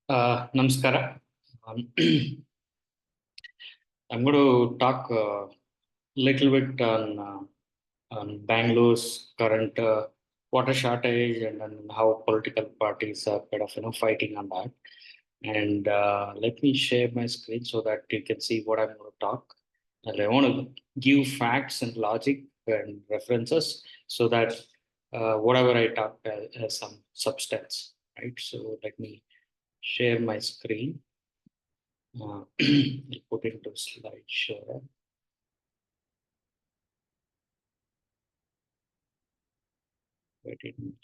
Namaskara. Um, I'm going to talk a little bit on Bangalore's current water shortage and then how political parties are kind of fighting on that. And let me share my screen so that you can see what I'm going to talk. And I want to give facts and logic and references so that whatever I talk has some substance, right? So let me share my screen. I'll put into slideshow. Wait a minute.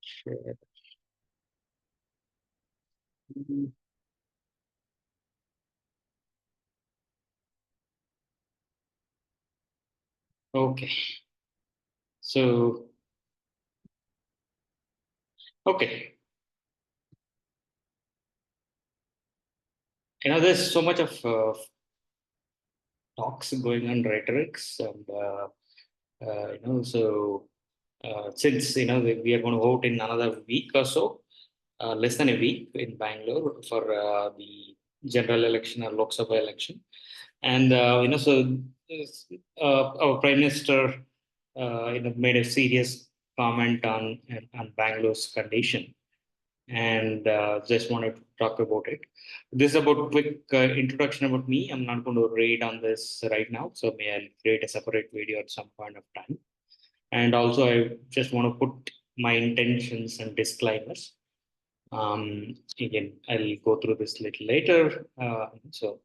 Share. Mm, Okay. So, okay. There's so much of talks going on rhetorics, and so since we are going to vote in another week or so, less than a week in Bangalore for the general election or Lok Sabha election, and so our Prime Minister made a serious comment on Bangalore's condition, and just wanted to talk about it. This is about quick introduction about me. I'm not going to read on this right now, so may I'll create a separate video at some point of time. And also, I just want to put my intentions and disclaimers. Again, I'll go through this a little later. So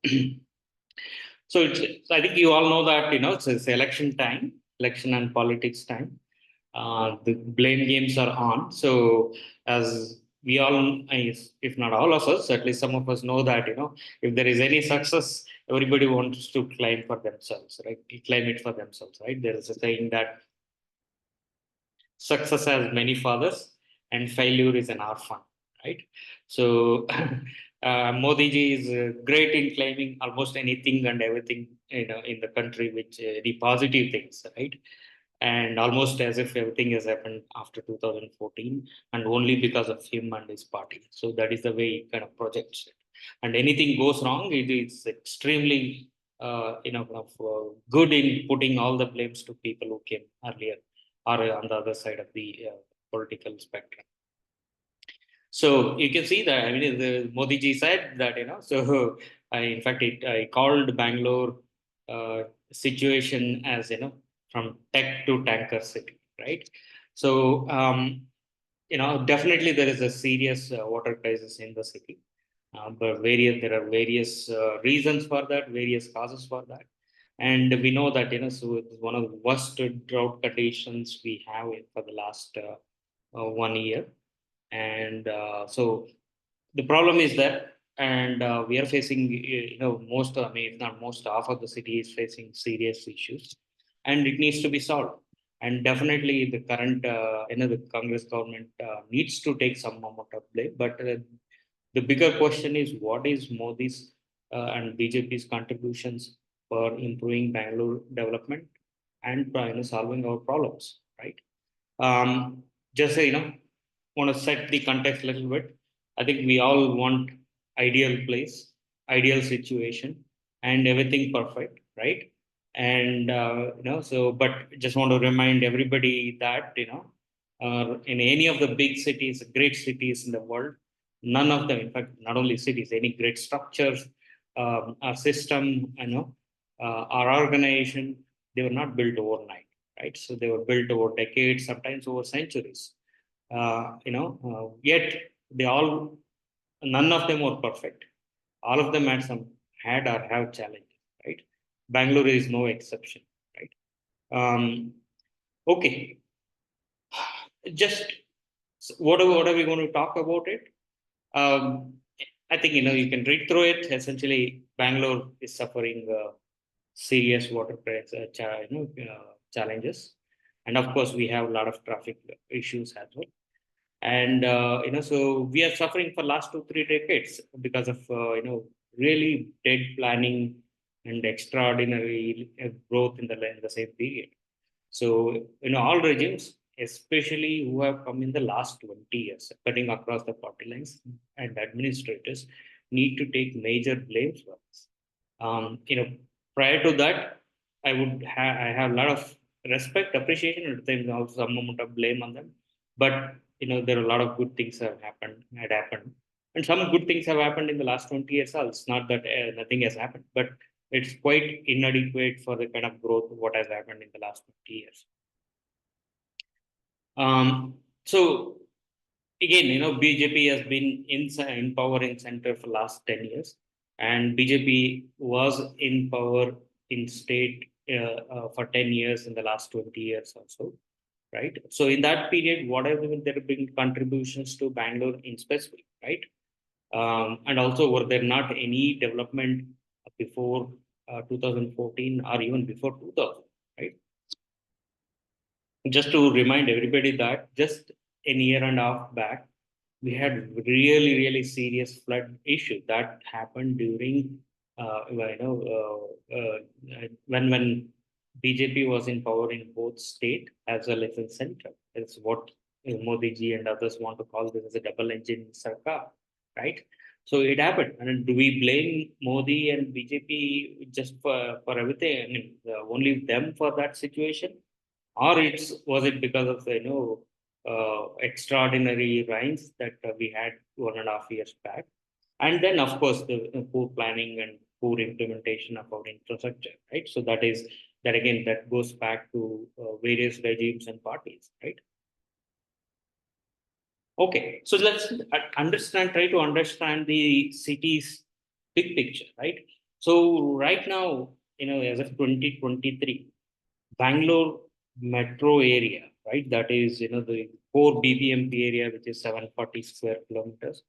I think you all know that it's election time, election and politics time. The blame games are on. So as we all, if not all of us, at least some of us know that if there is any success, everybody wants to claim for themselves, right? Claim it for themselves, right? There is a saying that success has many fathers and failure is an orphan, right? So Modi ji is great in claiming almost anything and everything in the country, which the positive things, right? And almost as if everything has happened after 2014 and only because of him and his party. So that is the way he kind of projects it. And anything goes wrong, it is extremely good in putting all the blames to people who came earlier or on the other side of the political spectrum. So you can see that, I mean, the Modi ji said that, so in fact, I called Bangalore situation as, from tech to tanker city, right? So, definitely there is a serious water crisis in the city. But there are various reasons for that, various causes for that. And we know that, so it's one of the worst drought conditions we have for the last 1 year. And so the problem is that, and we are facing, most, I mean, if not most, half of the city is facing serious issues, and it needs to be solved. And definitely, the current, the Congress government needs to take some amount of blame. But the bigger question is, what is Modi's and BJP's contributions for improving Bangalore development and solving our problems, right? Just want to set the context a little bit. I think we all want ideal place, ideal situation, and everything perfect, right? And so, but just want to remind everybody that in any of the big cities, great cities in the world, none of them, in fact, not only cities, any great structures, our system, our organization, they were not built overnight, right? So they were built over decades, sometimes over centuries. Yet they all, none of them were perfect. All of them had or have challenges, right? Bangalore is no exception, right? Okay, just what are we going to talk about it? Um, I think you can read through it. Essentially, Bangalore is suffering serious water challenges, and of course, we have a lot of traffic issues as well. And so we are suffering for last 2 3 decades because of really dead planning and extraordinary growth in the same period. So, all regimes, especially who have come in the last 20 years, cutting across the party lines, and administrators need to take major blames for this. Prior to that, I have a lot of respect, appreciation, and then also some amount of blame on them. But there are a lot of good things had happened, and some good things have happened in the last 20 years. Also, it's not that nothing has happened, but it's quite inadequate for the kind of growth what has happened in the last 20 years. So again, BJP has been in power in center for last 10 years, and BJP was in power in state for 10 years in the last 20 years also, right? So in that period, whatever there have been contributions to Bangalore in specific, right? And also, were there not any development before 2014 or even before 2000, right? Just to remind everybody that just a year and a half back, we had really, really serious flood issue that happened during, when BJP was in power in both state as well as in center. It's what Modi ji and others want to call this as a double engine sarkar, right? So it happened. And do we blame Modi and BJP just for everything? I mean, only them for that situation? Or was it because of the extraordinary rains that we had 1.5 years back, and then of course the poor planning and poor implementation of our infrastructure, right? So that again that goes back to various regimes and parties, right? Okay, so let's try to understand the city's big picture, right? So right now, as of 2023, Bangalore metro area, right? That is, the core BBMP area, which is 740 square kilometers.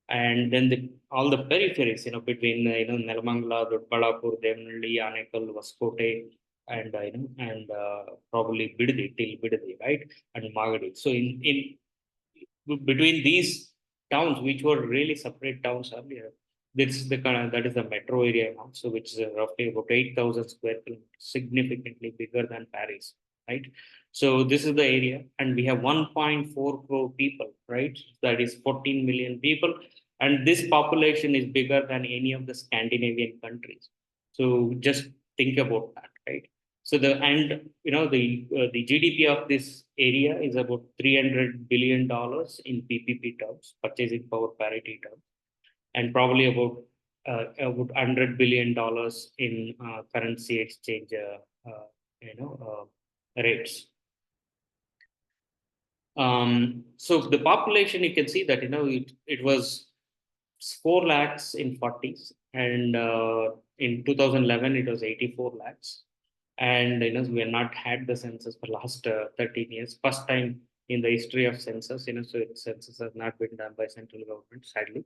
And then all the peripheries, between, Nelamangala, Doddaballapur, Devanahalli, Anekal, Vaskote, and, probably Bidadi, till Bidadi, right? And Magadi. So between these towns, which were really separate towns earlier, that is the metro area now, so which is roughly about 8,000 square kilometers, significantly bigger than Paris, right? So this is the area, and we have 1.4 crore people, right? That is 14 million people, and this population is bigger than any of the Scandinavian countries. So just think about that, right? So the GDP of this area is about $300 billion in PPP terms, purchasing power parity terms, and probably about $100 billion in currency exchange rates. So the population, you can see that it was 4 lakhs in 40s, and in 2011 it was 84 lakhs, and we have not had the census for last 13 years. First time in the history of census, so census has not been done by central government, sadly,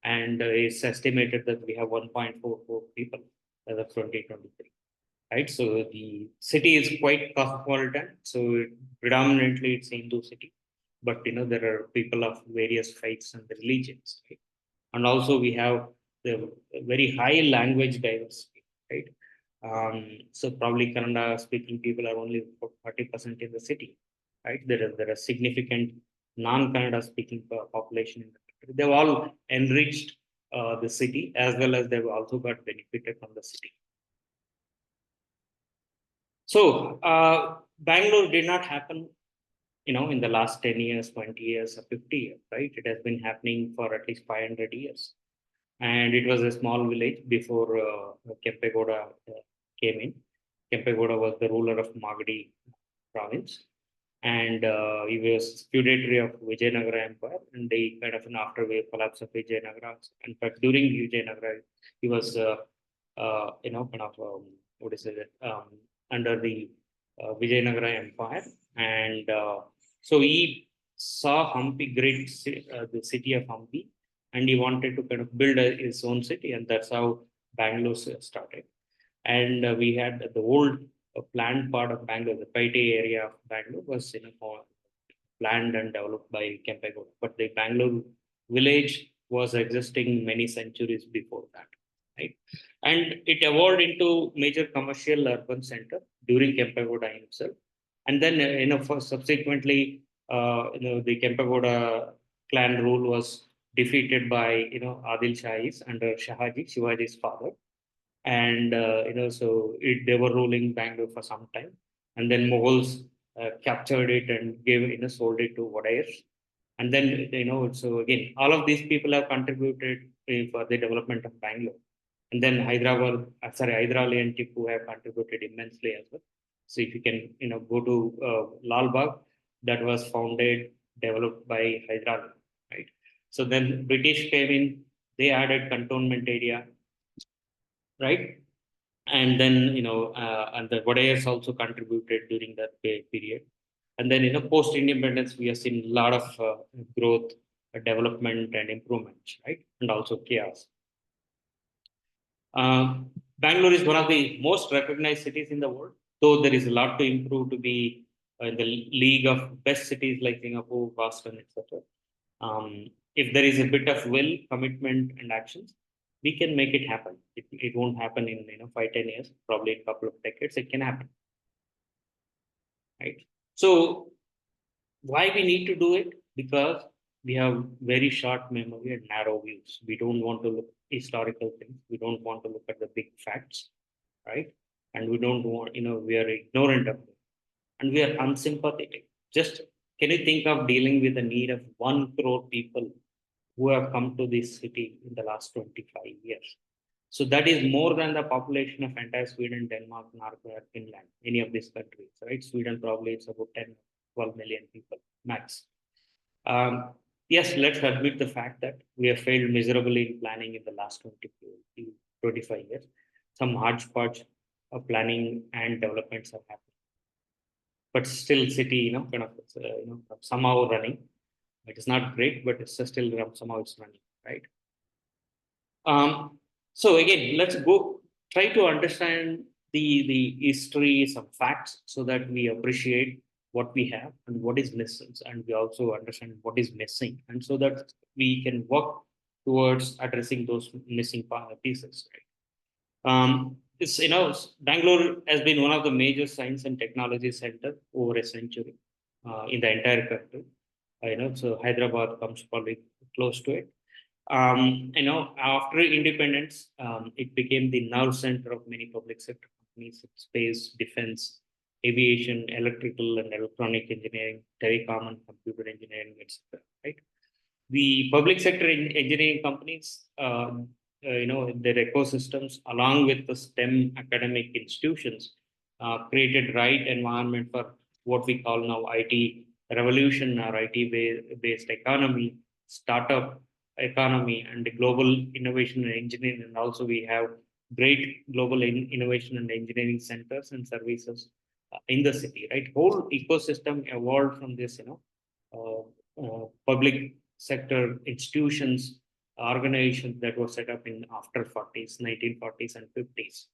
and it's estimated that we have 1.44 people as of 2023, right? So the city is quite cosmopolitan, so predominantly it's Hindu city, but there are people of various faiths and religions, right? And also we have the very high language diversity, right? So probably Kannada speaking people are only 40% in the city, right? There are significant non-Kannada speaking population in the country. They've all enriched the city, as well as they've also got benefited from the city. So Bangalore did not happen, in the last 10 years, 20 years, or 50 years, right? It has been happening for at least 500 years. And it was a small village before Kempegowda came in. Kempegowda was the ruler of Magadi province, and he was feudatory of Vijayanagara Empire, and they kind of after the collapse of Vijayanagara. In fact, during Vijayanagara, he was kind of what is it under the Vijayanagara Empire, and so he saw Hampi, the city of Hampi, and he wanted to kind of build his own city, and that's how Bangalore started. And we had the old planned part of Bangalore, the Paite area of Bangalore was planned and developed by Kempegowda, but the Bangalore village was existing many centuries before that. right? And it evolved into major commercial urban center during Kempegoda himself. And then, for subsequently, the Kempegoda clan rule was defeated by, Adil Shahis under Shahaji, Shivaji's father. And, they were ruling Bangalore for some time. And then Mughals captured it and sold it to Wadayars. And then, so again, all of these people have contributed for the development of Bangalore. And then Hyderabad and Tipu have contributed immensely as well. So if you can, go to Lal Bagh, that was founded, developed by Hyderabad, right? So then British came in, they added cantonment area, right? And then, and the Wadayars also contributed during that period. And then, post independence, we have seen a lot of growth, development, and improvements, right? And also chaos. Bangalore is one of the most recognized cities in the world, though there is a lot to improve to be in the league of best cities like Singapore, Boston, etc. If there is a bit of will, commitment, and actions, we can make it happen. It won't happen in 5-10 years, probably a couple of decades. It can happen, right? So why we need to do it? Because we have very short memory and narrow views. We don't want to look historical things. We don't want to look at the big facts, right? And we don't want, we are ignorant of them, and we are unsympathetic. Just can you think of dealing with the need of 1 crore people who have come to this city in the last 25 years? So that is more than the population of entire Sweden, Denmark, Norway, Finland, any of these countries, right? Sweden probably it's about 10, 12 million people max. Yes, let's admit the fact that we have failed miserably in planning in the last 25 years. Some hodgepodge of planning and developments have happened. But still city, kind of, somehow running. It is not great, but it's still somehow it's running, right? So again, let's go try to understand the history, some facts, so that we appreciate what we have and what is missing, and we also understand what is missing, and so that we can work towards addressing those missing pieces, right? It's Bangalore has been one of the major science and technology center over a century in the entire country. So Hyderabad comes probably close to it. After independence, it became the nerve center of many public sector companies: space, defense, aviation, electrical and electronic engineering, telecom and computer engineering, etc. Right? The public sector engineering companies, their ecosystems, along with the STEM academic institutions, created right environment for what we call now IT revolution or IT based economy, startup economy, and the global innovation and engineering. And also we have great global innovation and engineering centers and services in the city, right? Whole ecosystem evolved from this, public sector institutions, organizations that were set up in after 40s, 1940s and 50s.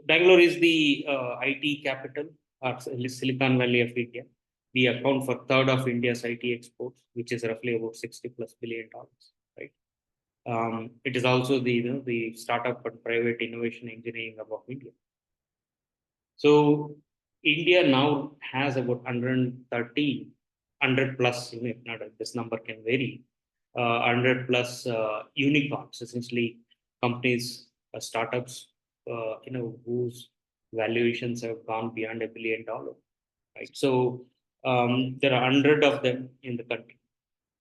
Bangalore is the IT capital, or Silicon Valley of India. We account for third of India's IT exports, which is roughly about $60+ billion, right? It is also the startup and private innovation engineering hub of India. So India now has about 100 plus, if not this number can vary, 100 plus unicorns, essentially companies, startups, whose valuations have gone beyond $1 billion, right? So there are 100 of them in the country,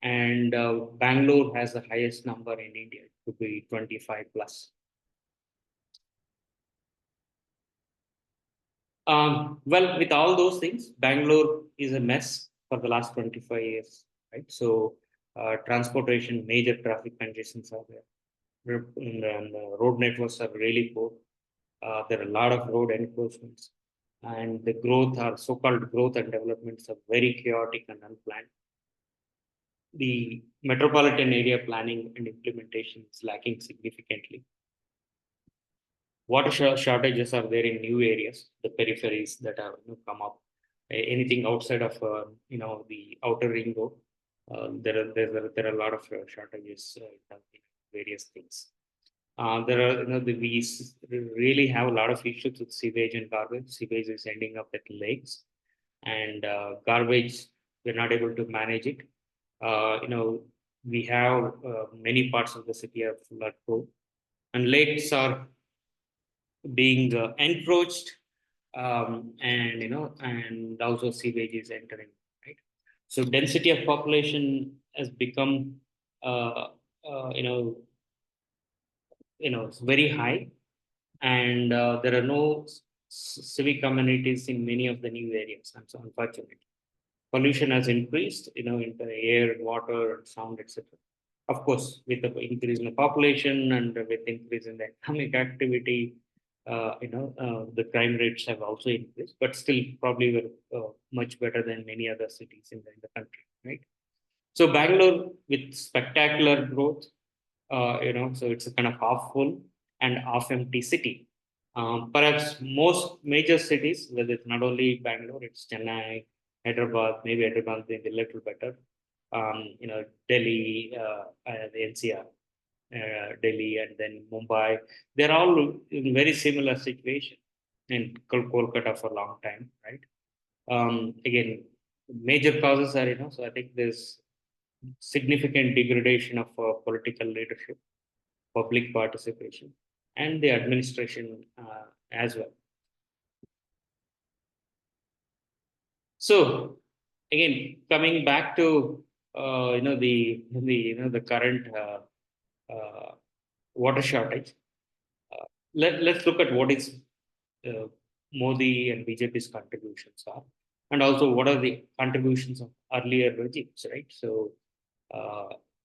and Bangalore has the highest number in India, to be 25 plus. Well, with all those things, Bangalore is a mess for the last 25 years, right? So, transportation, major traffic congestions are there, and road networks are really poor. There are a lot of road encroachments, and the growth, or so-called growth and developments, are very chaotic and unplanned. The metropolitan area planning and implementation is lacking significantly. Water shortages are there in new areas, the peripheries that have come up. Anything outside of the outer ring road, There are a lot of shortages in various things. There are, really have a lot of issues with sewage and garbage. Sewage is ending up at lakes, and garbage, we're not able to manage it. We have many parts of the city are flood prone, and lakes are being encroached, and also sewage is entering, right? So density of population has become, uh, uh, you know, it's very high, and there are no civic communities in many of the new areas. And so, unfortunately, pollution has increased, in the air, water, sound, etc. Of course, with the increase in the population and with increase in the economic activity, the crime rates have also increased, but still probably we're much better than many other cities in the country, right? So Bangalore with spectacular growth, so it's a kind of half full and half empty city. Perhaps most major cities, whether it's not only Bangalore, it's Chennai, Hyderabad, maybe Hyderabad being a little better. Delhi, the NCR, Delhi, and then Mumbai. They're all in very similar situation in Kolkata for a long time, right? Again, major causes are, so I think there's significant degradation of political leadership, public participation, and the administration as well. So again, coming back to the current uh, water shortage, let's look at what is uh, Modi and BJP's contributions are, and also what are the contributions of earlier regimes, right? So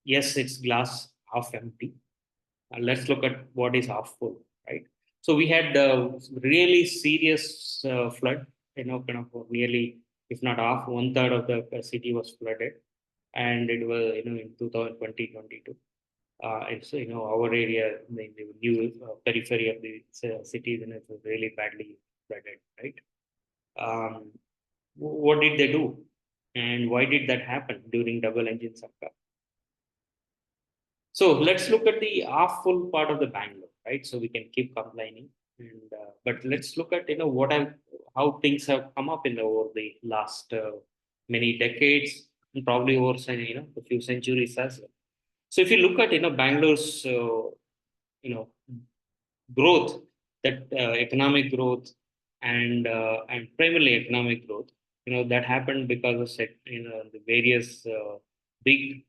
yes, it's glass half empty. Let's look at what is half full, right? So we had really serious flood, kind of nearly, if not half, one third of the city was flooded, and it was, in 2020, 22. And so, our area, the new periphery of the cities, and it was really badly flooded, right? Um, what did they do? And why did that happen during double engine sarkar? So let's look at the half full part of the Bangalore, right? So we can keep complaining, and but let's look at how things have come up over the last many decades, and probably over a few centuries as well. So if you look at Bangalore's growth, that economic growth, and primarily economic growth, that happened because of the various big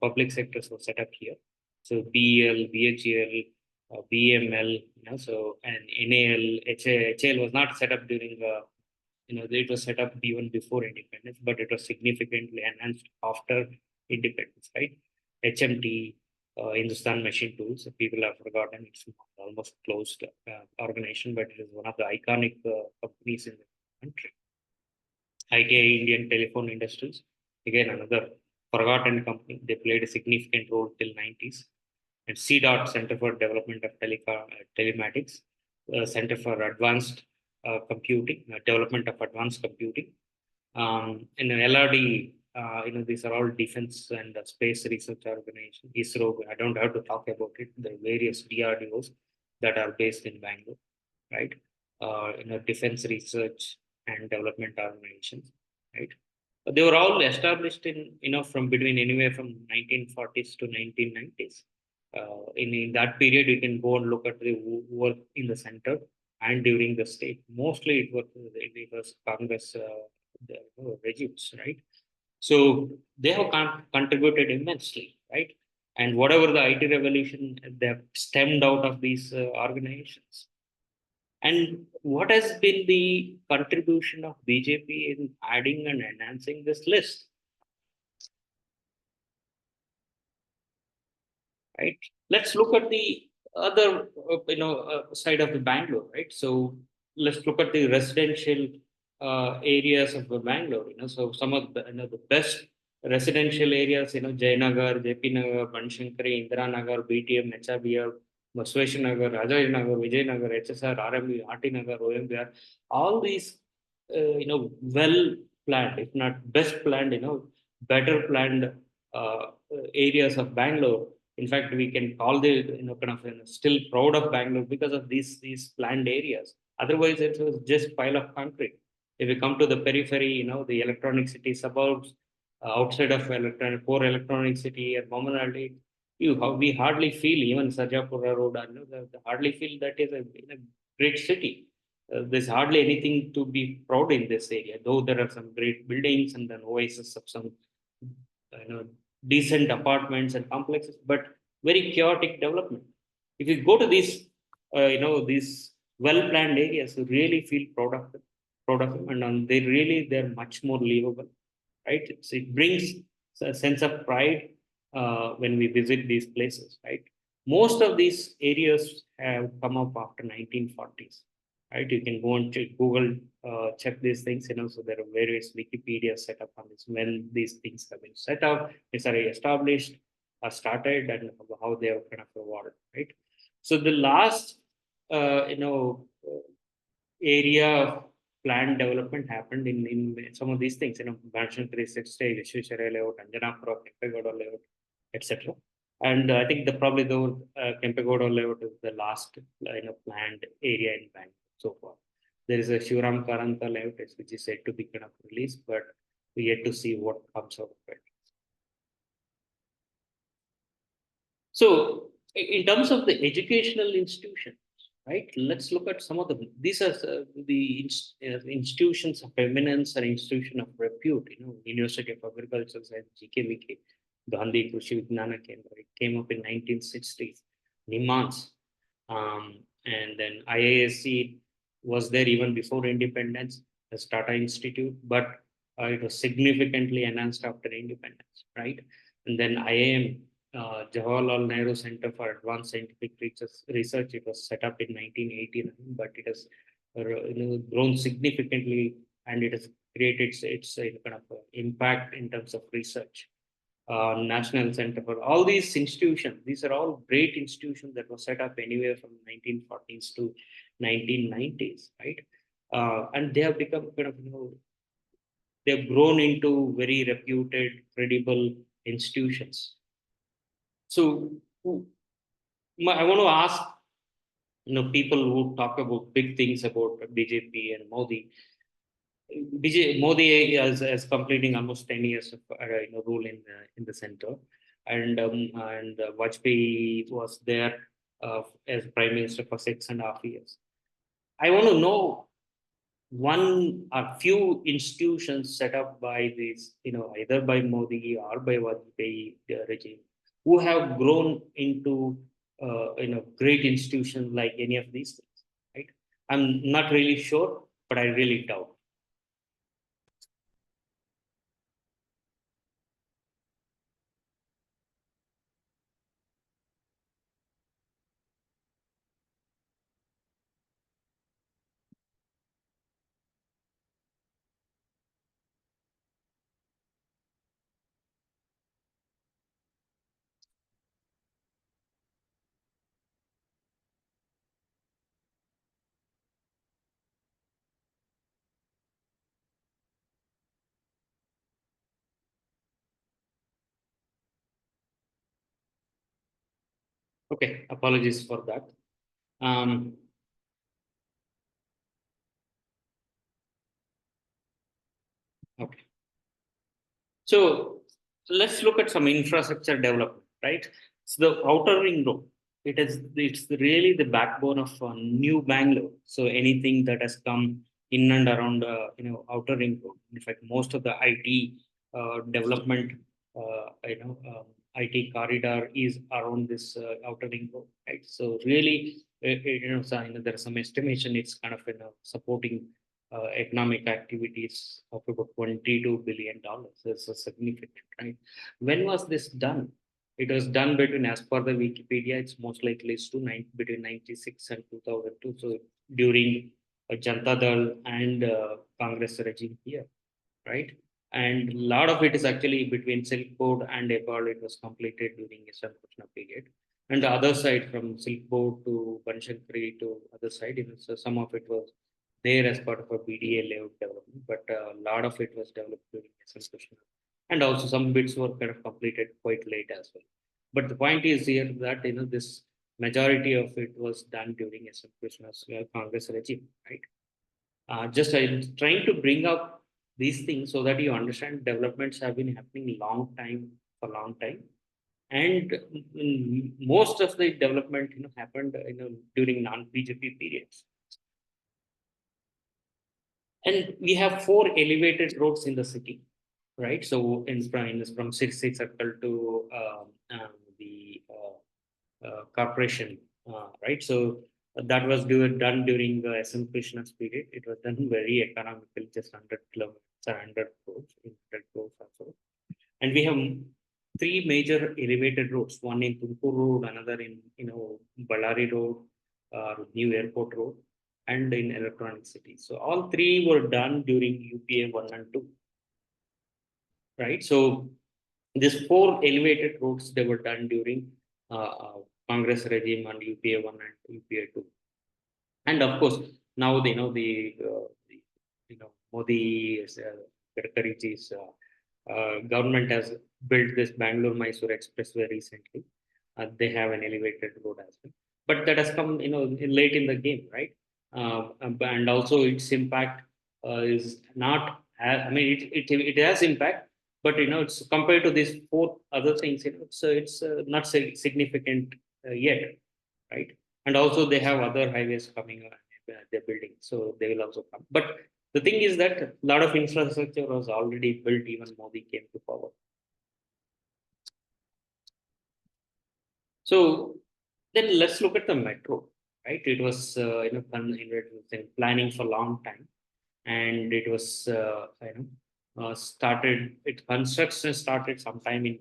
public sectors were set up here. So BEL, BHEL, BML, so, and NAL, HAL was not set up during it was set up even before independence, but it was significantly enhanced after independence, right? HMT, Hindustan Machine Tools, people have forgotten, it's almost closed organization, but it is one of the iconic companies in the country. ITI, Indian Telephone Industries, again another forgotten company. They played a significant role till 90s. And CDOT, Center for Development of Telematics, Center for Advanced Computing, Development of Advanced Computing. And LRD, these are all defense and space research organizations. ISRO, I don't have to talk about it. There are various DRDOs that are based in Bangalore, right? Defense research and development organizations, right? They were all established from between anywhere from 1940s to 1990s. In that period, you can go and look at the work in the center and during the state. Mostly it was Congress regimes, right? So they have contributed immensely, right? And whatever the IT revolution, they have stemmed out of these organizations. And what has been the contribution of BJP in adding and enhancing this list, right? Let's look at the other, side of the Bangalore, right? So let's look at the residential areas of the Bangalore. So some of the best residential areas, Jayanagar, JP Nagar, Banshankari, Indira Nagar, BTM, HRBF, Basweshwar Nagar, Rajay Nagar, Vijay Nagar, HSR, RMB, RT Nagar, OMBR, all these, well planned, if not best planned, better planned areas of Bangalore. In fact, we can call the kind of still proud of Bangalore because of these planned areas. Otherwise, it was just pile of concrete. If we come to the periphery, the electronic city suburbs outside of core electronic city and Bomanaldi, we hardly feel even Sajapura Road. Hardly feel that is a great city. There's hardly anything to be proud in this area, though there are some great buildings and an oasis of some decent apartments and complexes, but very chaotic development. If you go to these well-planned areas, you really feel proud of them, and they're much more livable, right? So it brings a sense of pride when we visit these places, right? Most of these areas have come up after 1940s, right? You can go and Google, check these things, so there are various Wikipedia set up on this, when these things have been set up, it's already established, started, and how they have kind of evolved, right? So the last, area of planned development happened in some of these things, Bangalore 360, Vishweshwara layout, Anjanapura, Kempegoda layout, etc. And I think probably the Kempegoda layout is the last planned area in Bangalore so far. There is a Shivaram Karanta layout which is said to be kind of released, but we yet to see what comes out of it. So, in terms of the educational institutions, right? Let's look at some of them. These are the institutions of eminence or institution of repute. University of Agricultural Science, GKVK, Gandhi Krushi Vijnana Kendra. It came up in 1960s. Nimans, and then IISc was there even before independence. The Tata Institute, but it was significantly enhanced after independence, right? And then IIM, Jawaharlal Nehru Center for Advanced Scientific Research. It was set up in 1989, but it has grown significantly, and it has created its kind of impact in terms of research. National Center for all these institutions. These are all great institutions that were set up anywhere from 1940s to 1990s, right? And they have become kind of they've grown into very reputed, credible institutions. So I want to ask, people who talk about big things about BJP and Modi. Modi is completing almost 10 years of rule in the center, and Vajpayee was there as prime minister for 6.5 years. I want to know a few institutions set up by these, either by Modi or by Vajpayee regime, who have grown into, great institutions like any of these things, right? I'm not really sure, but I really doubt. Okay, apologies for that. Um, okay. So let's look at some infrastructure development, right? So the outer ring road, it's really the backbone of new Bangalore. So anything that has come in and around outer ring road. In fact, most of the IT development, IT corridor is around this outer ring road, right? So really, there is some estimation. It's kind of supporting economic activities of about $22 billion. That's a significant, right? When was this done? It was done as per the Wikipedia, it's most likely between 96 and 2002. So during Janta Dal and Congress regime here, right? And a lot of it is actually between Silk Board and Nepal. It was completed during a Krishna period. And the other side, from Silk Board to Banshankari to other side, so some of it was there as part of a BDA layout development, but a lot of it was developed during SM Krishna. and also some bits were kind of completed quite late as well. But the point is here that this majority of it was done during S.M. Krishna's Congress regime, right? Just I'm trying to bring up these things so that you understand developments have been happening long time, and most of the development happened during non-BJP periods. And we have four elevated roads in the city, right? So from Sixth Circle to the corporation, right? So that was done during the SM Krishna's period. It was done very economical, just 100 kilometers, 100 crores, 100 crores or so. And we have three major elevated roads: one in Tumkur Road, another in Ballari Road, New Airport Road, and in Electronic City. So all three were done during UPA 1 and 2, right? So these four elevated roads, they were done during Congress regime and UPA 1 and UPA 2. And of course, now Modi Gadkariji's government has built this Bangalore Mysore Expressway recently. They have an elevated road as well, but that has come late in the game, right? And also its impact is not. I mean, it has impact, but it's compared to these four other things. It's not significant yet, right? And also they have other highways coming up, they're building, so they will also come. But the thing is that a lot of infrastructure was already built even Modi came to power. So then let's look at the metro, right? It was in planning for a long time, and it was started. It construction started sometime in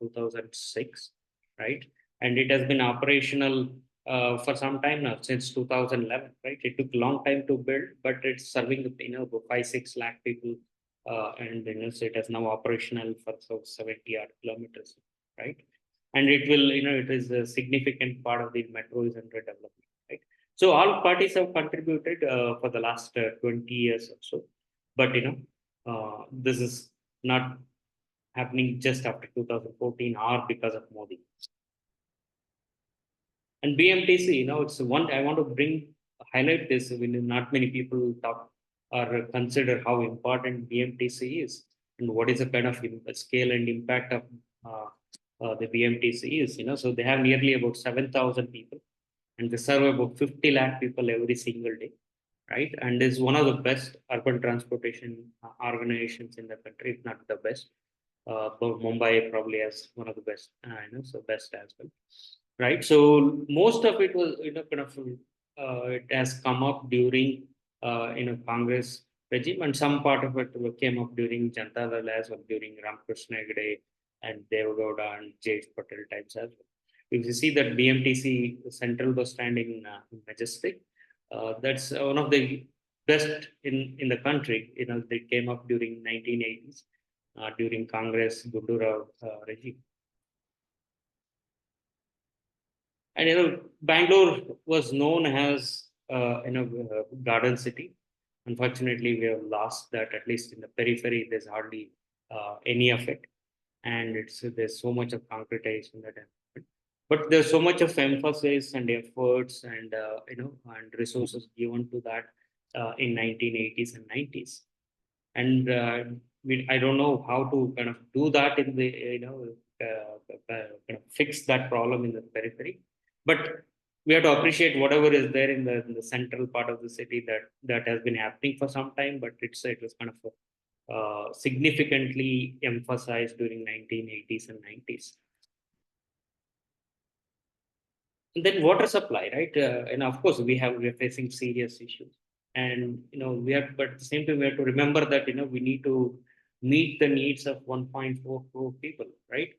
2006, right? And it has been operational for some time now, since 2011, right? It took a long time to build, but it's serving 5-6 lakh people, and so it is now operational for 70 odd kilometers, right? And it will, it is a significant part of the metro is under development, right? So all parties have contributed for the last 20 years or so, but this is not happening just after 2014 or because of Modi. And BMTC, it's one I want to highlight this when not many people talk or consider how important BMTC is, and what is the kind of scale and impact of the BMTC is. So they have nearly about 7,000 people, and they serve about 50 lakh people every single day, right? And is one of the best urban transportation organizations in the country, if not the best. But Mumbai probably has one of the best, so best as well, right? So most of it was, kind of, it has come up during, Congress regime, and some part of it came up during Janata Dal as well, during Ramakrishna Hegde and Devagowda and J. Patel times as well. If you see that BMTC central bus stand in Majestic, that's one of the best in the country. They came up during 1980s, during Congress Gundurao regime. And Bangalore was known as garden city. Unfortunately, we have lost that. At least in the periphery, there's hardly any of it, and there's so much of concretization that happened. But there's so much of emphasis and efforts and and resources given to that in 1980s and 90s. And I don't know how to kind of do that in the kind of fix that problem in the periphery, but we have to appreciate whatever is there in the central part of the city that has been happening for some time, but it was kind of significantly emphasized during 1980s and 90s. And then water supply, right? And of course, we're facing serious issues, and we have, but at the same time, we have to remember that we need to meet the needs of 1.4 crore people, right?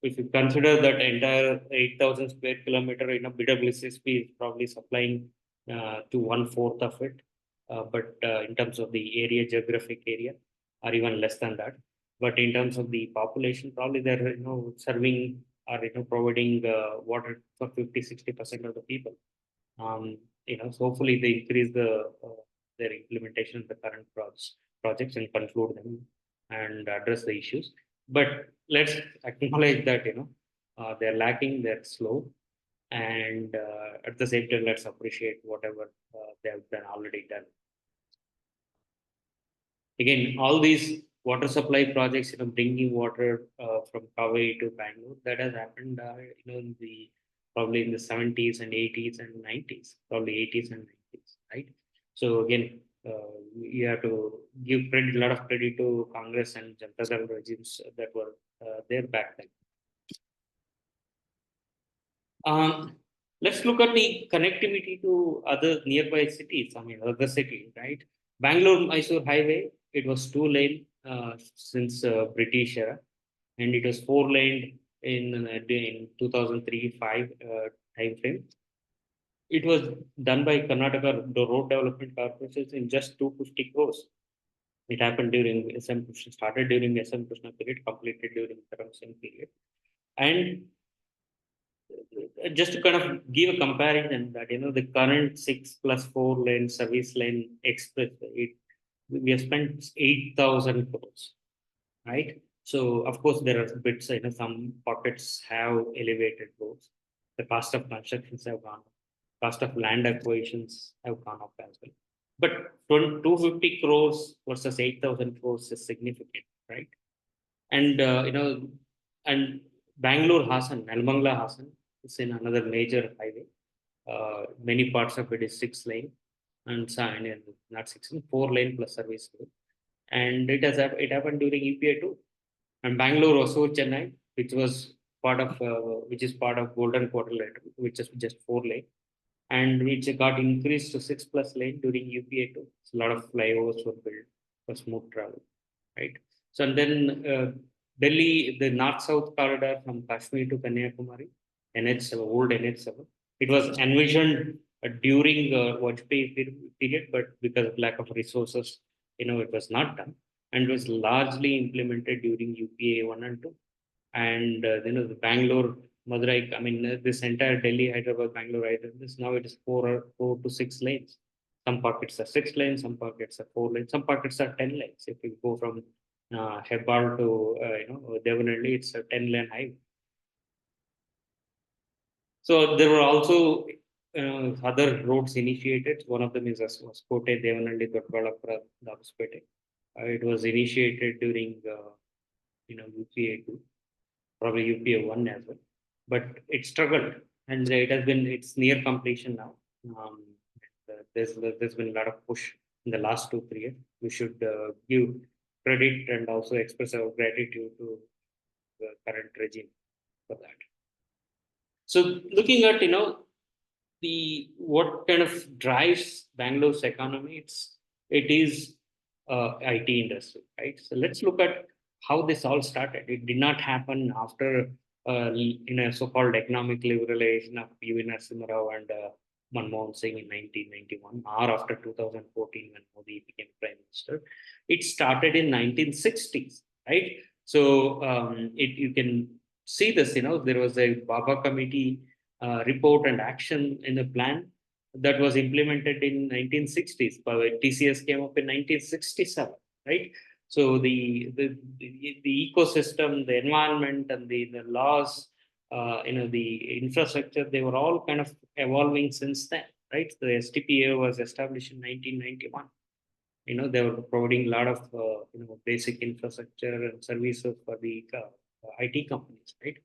If you consider that entire 8,000 square kilometer, BWCSP is probably supplying to one-fourth of it, but in terms of the geographic area, or even less than that. But in terms of the population, probably they're serving or providing water for 50-60% of the people. So hopefully they increase their implementation of the current projects and conclude them. and address the issues. But let's acknowledge that they're lacking, they're slow, and at the same time, let's appreciate whatever they have done already done. Again, all these water supply projects, bringing water from Kaveri to Bangalore, that has happened, in the probably in the 70s and 80s and 90s, probably 80s and 90s, right? So again, you have to give credit, a lot of credit to Congress and Janata Dal regimes that were there back then. Let's look at the connectivity to other nearby cities. I mean, other cities, right? Bangalore Mysore Highway, it was two-lane since British era, and it was four-lane in 2003-5 time frame. It was done by Karnataka the Road Development Corporation in just 250 crores. It happened during SM Krishna, started during SM Krishna period, completed during Karam Singh period. And just to kind of give a comparison that the current 6+4 lane service lane expressway, we have spent 8,000 crores, right? So of course there are bits, some pockets have elevated roads, the cost of constructions have gone up, cost of land acquisitions have gone up as well, but 250 crores versus 8,000 crores is significant, right? And and Bangalore Hassan, Nelmangla Hassan, is in another major highway. Many parts of it is 6 lane, and not 6 lane, 4 lane plus service road. And it happened during UPA too. And Bangalore also Chennai, which is part of Golden Quadrilateral, which is just 4 lane, and it got increased to 6+ lane during UPA too. So a lot of flyovers were built for smooth travel, right? So and then Delhi, the north-south corridor from Kashmir to Kanyakumari, NH7, old NH7, it was envisioned during Vajpayee period, but because of lack of resources, it was not done, and was largely implemented during UPA 1 and 2. And the Bangalore, Madurai, I mean, this entire Delhi, Hyderabad, Bangalore, this now it is 4 to 6 lanes. Some pockets are 6 lanes, some pockets are 4 lanes, some pockets are 10 lanes. If you go from Hebbal to Devanahalli, it's a 10-lane highway. So there were also other roads initiated. One of them is Kote, Devanahalli, Dodballapura, Dabaspete. It was initiated during UPA 2, probably UPA 1 as well, but it struggled, and it's near completion now. There's been a lot of push in the last 2 3 years. We should give credit and also express our gratitude to the current regime for that. So looking at the what kind of drives Bangalore's economy, it is IT industry, right? So let's look at how this all started. It did not happen after so-called economic liberalization of P.V. Narasimha Rao and Manmohan Singh in 1991, or after 2014 when Modi became prime minister. It started in 1960s, right? So you can see this. There was a Baba Committee report and action in a plan that was implemented in 1960s. But TCS came up in 1967, right? So the ecosystem, the environment, and the laws, the infrastructure, they were all kind of evolving since then, right? The STPA was established in 1991. They were providing a lot of basic infrastructure and services for the IT companies, right?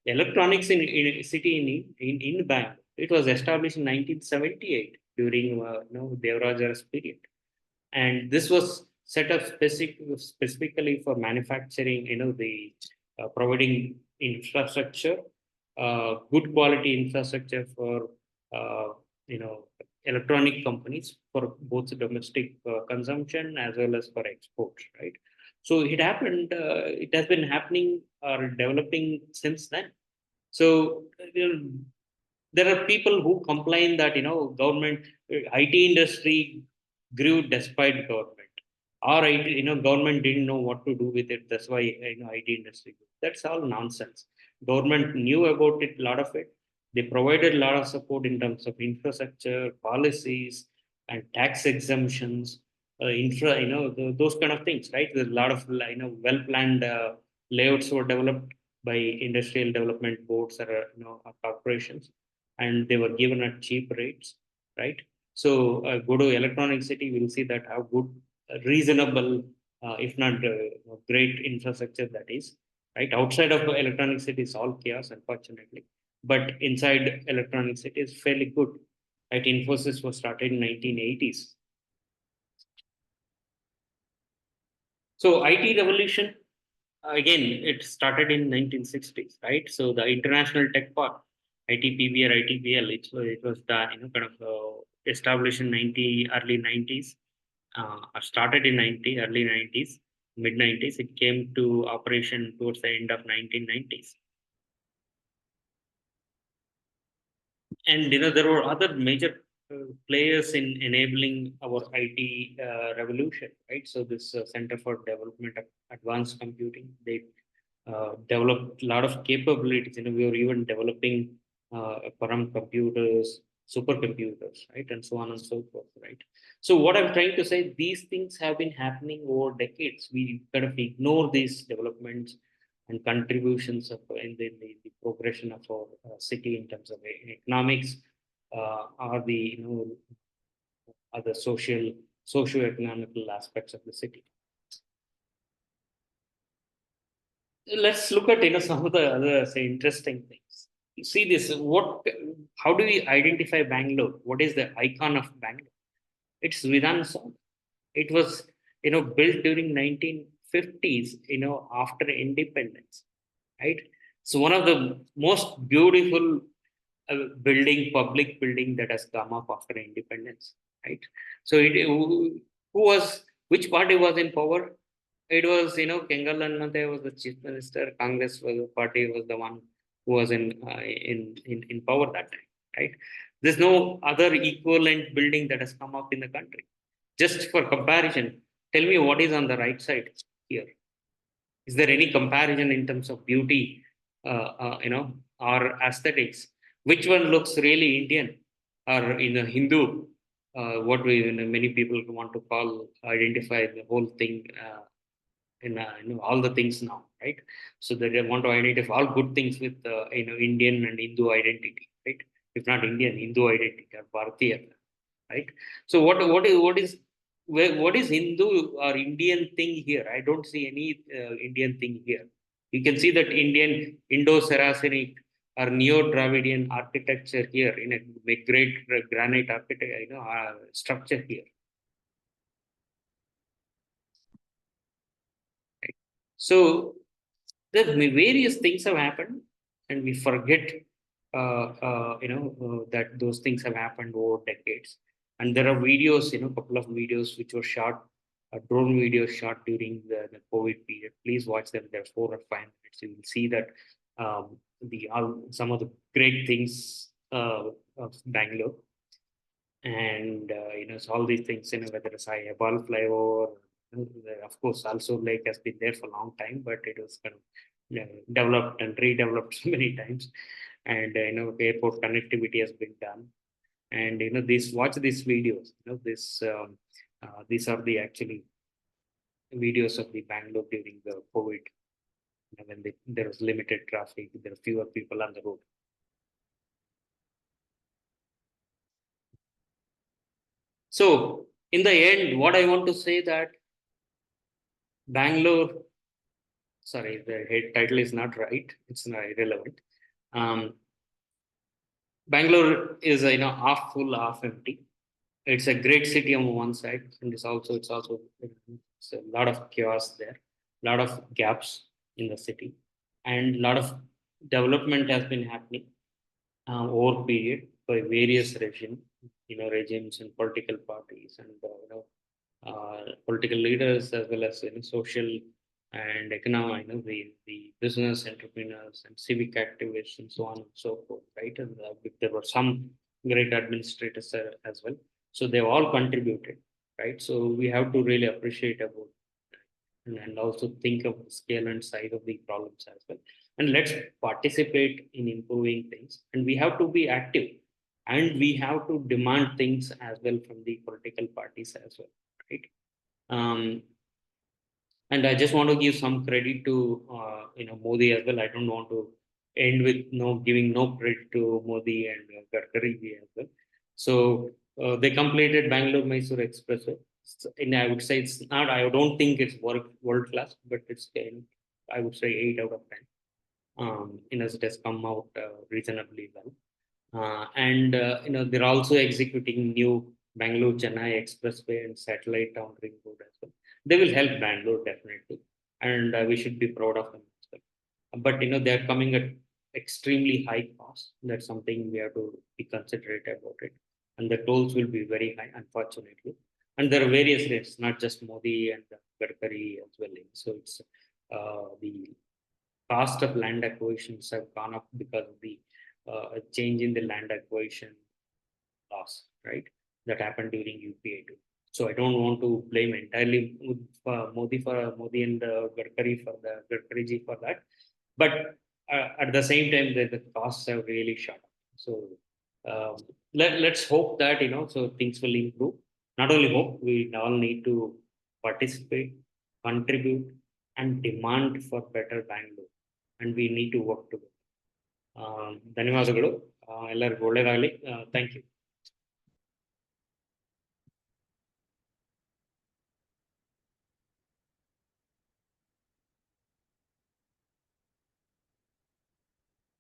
The electronics in city in Bangalore, it was established in 1978 during Devaraj's period, and this was set up specifically for manufacturing. The providing infrastructure, good quality infrastructure for electronic companies for both domestic consumption as well as for export, right? So it happened. It has been happening or developing since then. So there are people who complain that government IT industry grew despite government, or government didn't know what to do with it. That's why IT industry grew. That's all nonsense. Government knew about it, a lot of it. They provided a lot of support in terms of infrastructure, policies, and tax exemptions. infra, those kind of things, right? There's a lot of, well-planned layouts were developed by industrial development boards or, corporations, and they were given at cheap rates, right? So go to Electronic City, we'll see that how good, reasonable, if not great infrastructure that is, right? Outside of Electronic City is all chaos, unfortunately, but inside Electronic City is fairly good. Right? Infosys was started in 1980s. So IT revolution, again, it started in 1960s, right? So the International Tech Park, ITPB or ITPL, it was done, kind of established in early 90s, started in early 90s, mid 90s. It came to operation towards the end of 1990s. And there were other major players in enabling our IT revolution, right? So this Center for Development of Advanced Computing, they developed a lot of capabilities. We were even developing quantum computers, supercomputers, right, and so on and so forth, right? So what I'm trying to say, these things have been happening over decades. We kind of ignore these developments and contributions of in the progression of our city in terms of economics, or the other socio-economical aspects of the city. Let's look at some of the other, say, interesting things. You see this, how do we identify Bangalore? What is the icon of Bangalore? It's Vidhan Song. It was built during 1950s, after independence, right? So one of the most beautiful public building that has come up after independence, right? So which party was in power? It was, Kengal Annade was the chief minister. Congress was the party, was the one who was in power that time, right? There's no other equivalent building that has come up in the country. Just for comparison, tell me what is on the right side here. Is there any comparison in terms of beauty, or aesthetics? Which one looks really Indian or in a Hindu? What we many people want to call identify the whole thing. In all the things now, right? So they want to identify all good things with Indian and Hindu identity, right? If not Indian, Hindu identity or Bharatiya, right? So what is Hindu or Indian thing here? I don't see any Indian thing here. You can see that Indian Indo-Saracenic or Neo-Dravidian architecture here in a great granite architecture, structure here. Right? So the various things have happened, and we forget that those things have happened over decades. And there are videos, couple of videos which were shot, drone videos shot during the COVID period. Please watch them. They're 4 or 5 minutes. You will see that some of the great things of Bangalore. And so all these things, whether it's Ebal flyover, of course, also lake has been there for a long time, but it was kind of developed and redeveloped so many times. And airport connectivity has been done. And watch these videos. These are the actually videos of the Bangalore during the COVID, when there was limited traffic, there were fewer people on the road. So in the end, what I want to say that Bangalore, sorry, the head title is not right. It's not irrelevant. Bangalore is half full, half empty. It's a great city on one side, and it's a lot of chaos there, a lot of gaps in the city, and a lot of development has been happening over period by various regimes and political parties, and political leaders, as well as social and economic, the business entrepreneurs and civic activists and so on and so forth, right? And there were some great administrators as well. So they've all contributed, right? So we have to really appreciate about and also think of the scale and size of the problems as well. And let's participate in improving things. And we have to be active, and we have to demand things as well from the political parties as well, right? Um, and I just want to give some credit to Modi as well. I don't want to end with no giving no credit to Modi and Gadkari as well. So they completed Bangalore Mysore Expressway. And I would say it's not. I don't think it's world class, but it's I would say 8 out of 10. It has come out reasonably well. They're also executing new Bangalore Chennai Expressway and satellite town ring road as well. They will help Bangalore definitely, and we should be proud of them as well. But they're coming at extremely high cost. That's something we have to be considerate about it, and the tolls will be very high, unfortunately. And there are various rates, not just Modi and Gadkari as well. So it's the cost of land acquisitions have gone up because of the change in the land acquisition laws, right? That happened during UPA too. So I don't want to blame entirely Modi and Gadkari for the Gadkari ji for that, but at the same time, the costs have really shot up. So um, let's hope that so things will improve. Not only hope, we all need to participate, contribute, and demand for better Bangalore, and we need to work together. ಧನ್ಯವಾದಗಳು ಎಲ್ಲರಿಗೂ ಒಳ್ಳೆಯದಾಗಲಿ thank you